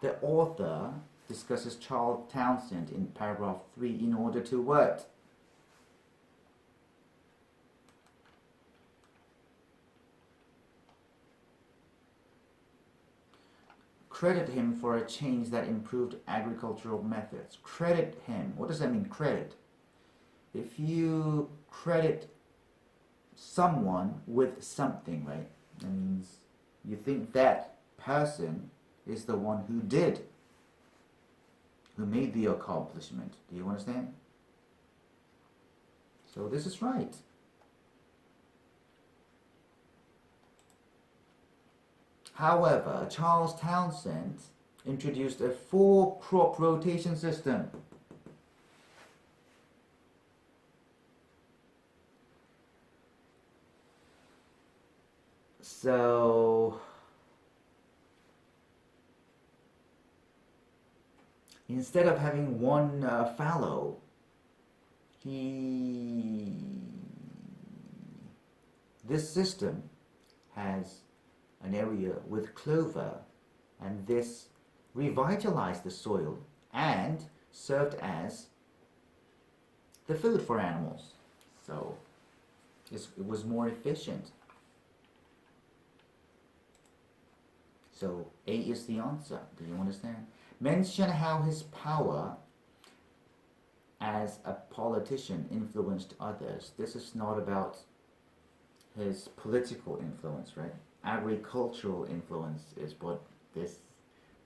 The author discusses Charles Townsend in paragraph 3 in order to what? Credit him for a change that improved agricultural methods. Credit him. What does that mean, credit? If you credit someone with something, right? That means you think that person is the one who did, who made the accomplishment. Do you understand? So this is right. However, Charles Townsend introduced a 4-crop rotation system. So instead of having one fallow, this system has an area with clover, and this revitalized the soil and served as the food for animals. So it was more efficient. So A is the answer. Do you understand? Mention how his power as a politician influenced others. This is not about his political influence, right? Agricultural influence is what this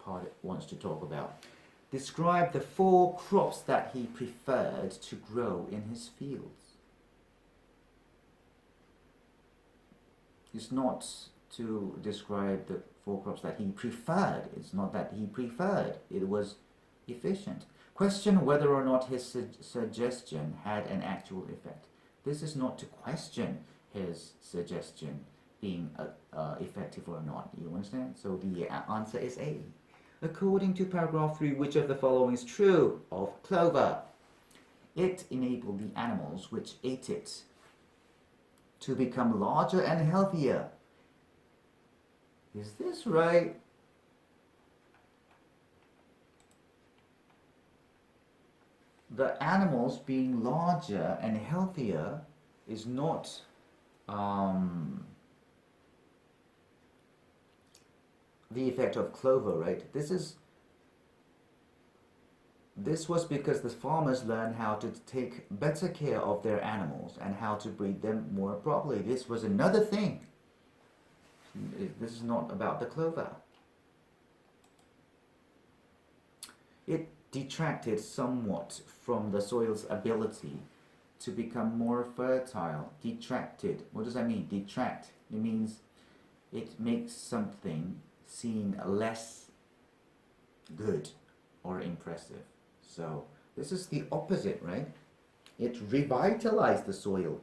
part wants to talk about. Describe the 4 crops that he preferred to grow in his fields. It's not to describe the 4 crops that he preferred. It's not that he preferred. It was efficient. Question whether or not his suggestion had an actual effect. This is not to question his suggestion being effective or not. You understand? So the answer is A. According to paragraph 3, which of the following is true of clover? It enabled the animals which ate it to become larger and healthier. Is this right? The animals being larger and healthier is not the effect of clover, right? This was because the farmers learned how to take better care of their animals and how to breed them more properly. This was another thing. This is not about the clover. It detracted somewhat from the soil's ability to become more fertile. Detracted. What does that mean? Detract. It means it makes something seem less good or impressive. So this is the opposite, right? It revitalized the soil.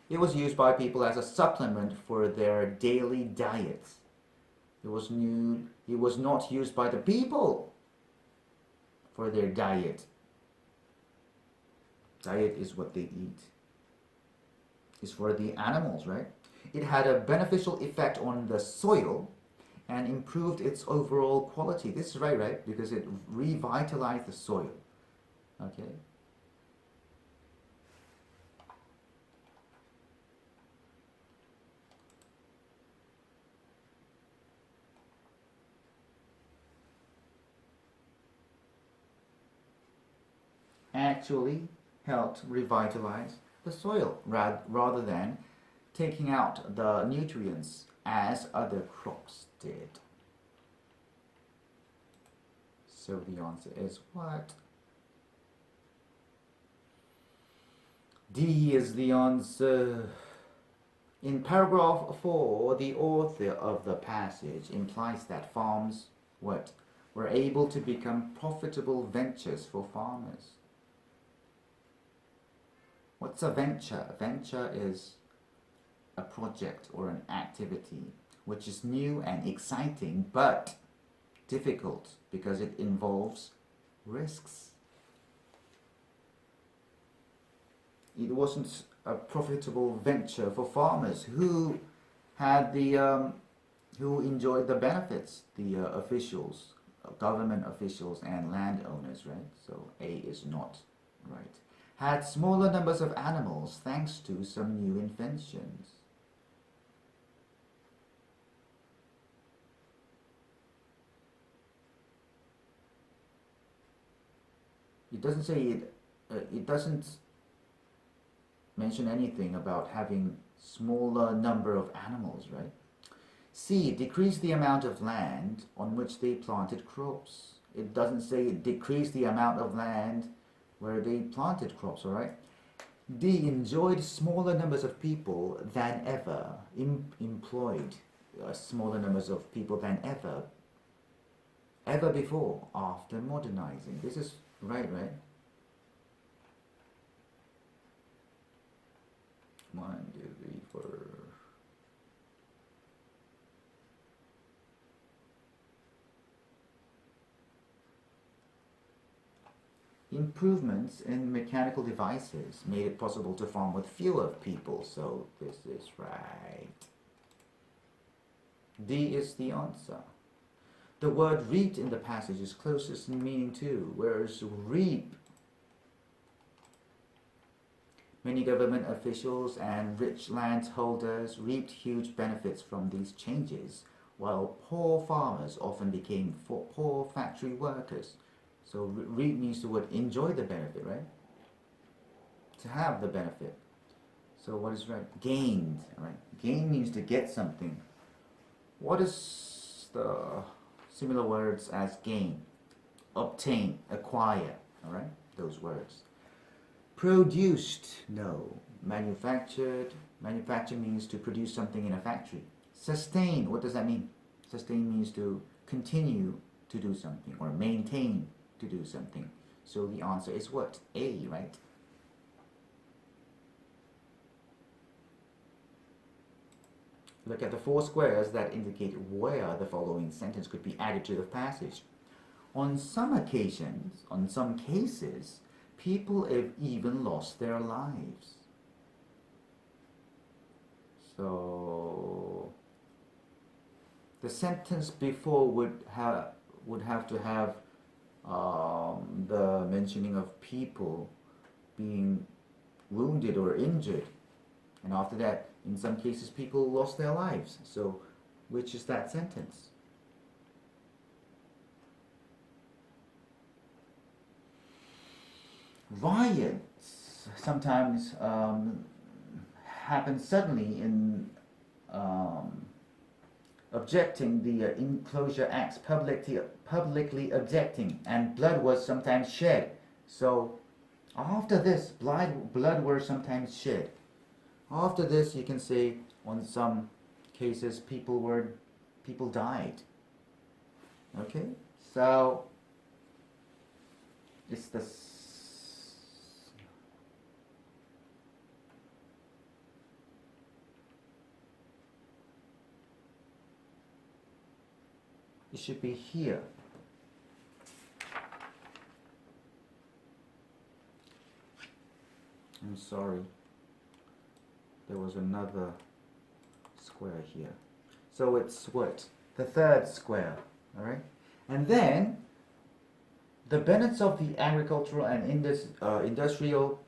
It was used by people as a supplement for their daily diets. It was not used by the people for their diet. Diet is what they eat. It's for the animals, right? It had a beneficial effect on the soil and improved its overall quality. This is right? Because it revitalized the soil. Okay? Actually helped revitalize the soil rather than taking out the nutrients as other crops did. So the answer is what? D is the answer. In paragraph 4, the author of the passage implies that farms were able to become profitable ventures for farmers. What's a venture? A venture is a project or an activity which is new and exciting but difficult because it involves risks. It wasn't a profitable venture for farmers who had the Who enjoyed the benefits? The officials, government officials and landowners, right? So A is not right. Had smaller numbers of animals thanks to some new inventions. It doesn't say it. It doesn't mention anything about having smaller number of animals, right? C, decrease the amount of land on which they planted crops. It doesn't say it decreased the amount of land where they planted crops, all right? D, enjoyed smaller numbers of people than ever. Employed smaller numbers of people than ever before, after modernizing. This is right? 1, 2, 3, 4. Improvements in mechanical devices made it possible to farm with fewer people, so this is right. D is the answer. The word reaped in the passage is closest in meaning to, whereas reap. Many government officials and rich landholders reaped huge benefits from these changes, while poor farmers often became poor factory workers. So reap means the word enjoy the benefit, right? To have the benefit. So what is right? Gained, right? Gain means to get something. What is the similar words as gain? Obtain, acquire, all right? Those words. Produced, no. Manufactured, manufacture means to produce something in a factory. Sustain, what does that mean? Sustain means to continue to do something or maintain to do something. So the answer is what? A, right? Look at the 4 squares that indicate where the following sentence could be added to the passage. On some occasions, on some cases, people have even lost their lives. So the sentence before would have to have the mentioning of people being wounded or injured, and after that, in some cases, people lost their lives. So, which is that sentence? Riots sometimes happen suddenly in objecting the Enclosure Acts, publicly objecting, and blood was sometimes shed. So after this, blood were sometimes shed. After this, you can say on some cases people died. Okay, so it's the it should be here. I'm sorry. There was another square here. So it's what? The 3rd square. Alright? And then the benefits of the agricultural and industrial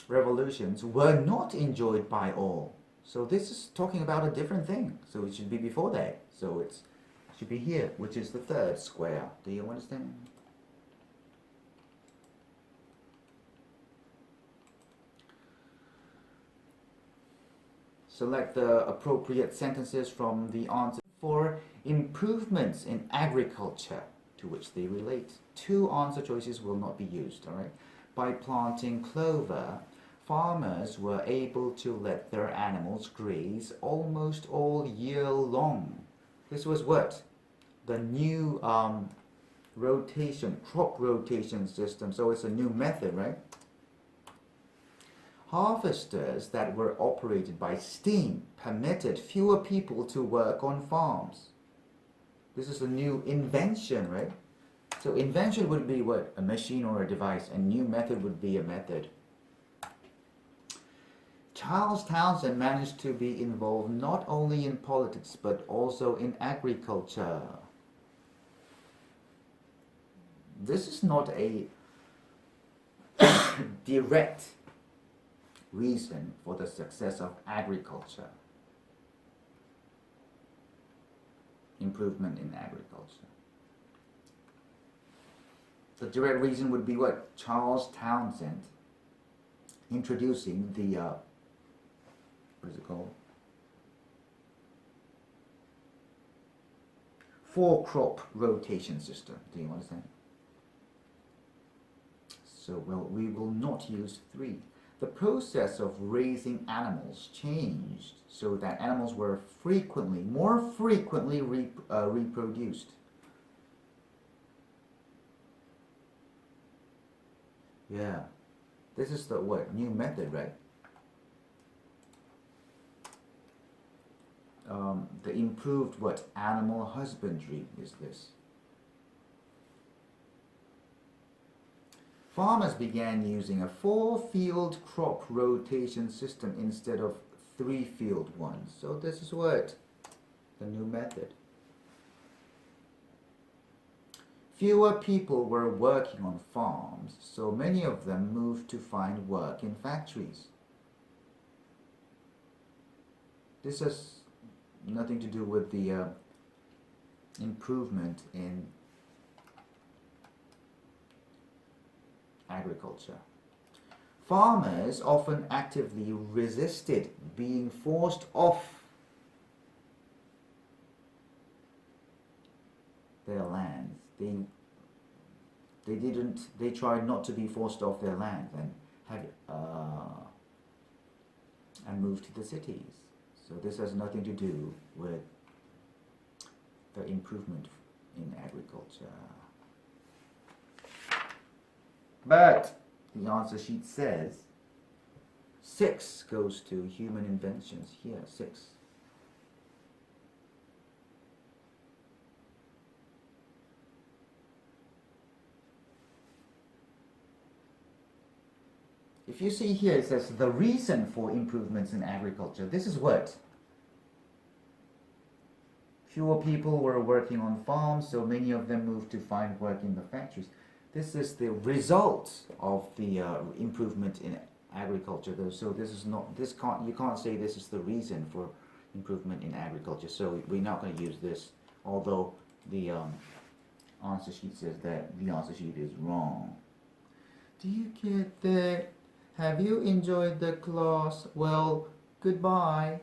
revolutions were not enjoyed by all. So this is talking about a different thing. So it should be before that. So it should be here, which is the 3rd square. Do you understand? Select the appropriate sentences from the answer for improvements in agriculture to which they relate. 2 answer choices will not be used, all right? By planting clover, farmers were able to let their animals graze almost all year long. This was what? The new crop rotation system. So it's a new method, right? Harvesters that were operated by steam permitted fewer people to work on farms. This is a new invention, right? So invention would be what? A machine or a device. A new method would be a method. Charles Townsend managed to be involved not only in politics but also in agriculture. This is not a direct reason for the success of agriculture. Improvement in agriculture. The direct reason would be what? Charles Townsend introducing the what is it called? Four crop rotation system. Do you understand? So, well, we will not use three. The process of raising animals changed so that animals were more frequently reproduced. Yeah, this is the what? New method, right? The improved what? Animal husbandry is this. Farmers began using a 4-field crop rotation system instead of 3-field ones. So this is what? The new method. Fewer people were working on farms, so many of them moved to find work in factories. This has nothing to do with the improvement in agriculture. Farmers often actively resisted being forced off their lands. They tried not to be forced off their land and moved to the cities. So this has nothing to do with the improvement in agriculture. But the answer sheet says 6 goes to human inventions. Here, 6. If you see here, it says the reason for improvements in agriculture. This is what? Fewer people were working on farms, so many of them moved to find work in the factories. This is the result of the improvement in agriculture, though. So this is not. You can't say this is the reason for improvement in agriculture. So we're not going to use this, although the answer sheet says that the answer sheet is wrong. Do you get that? Have you enjoyed the class? Well, goodbye.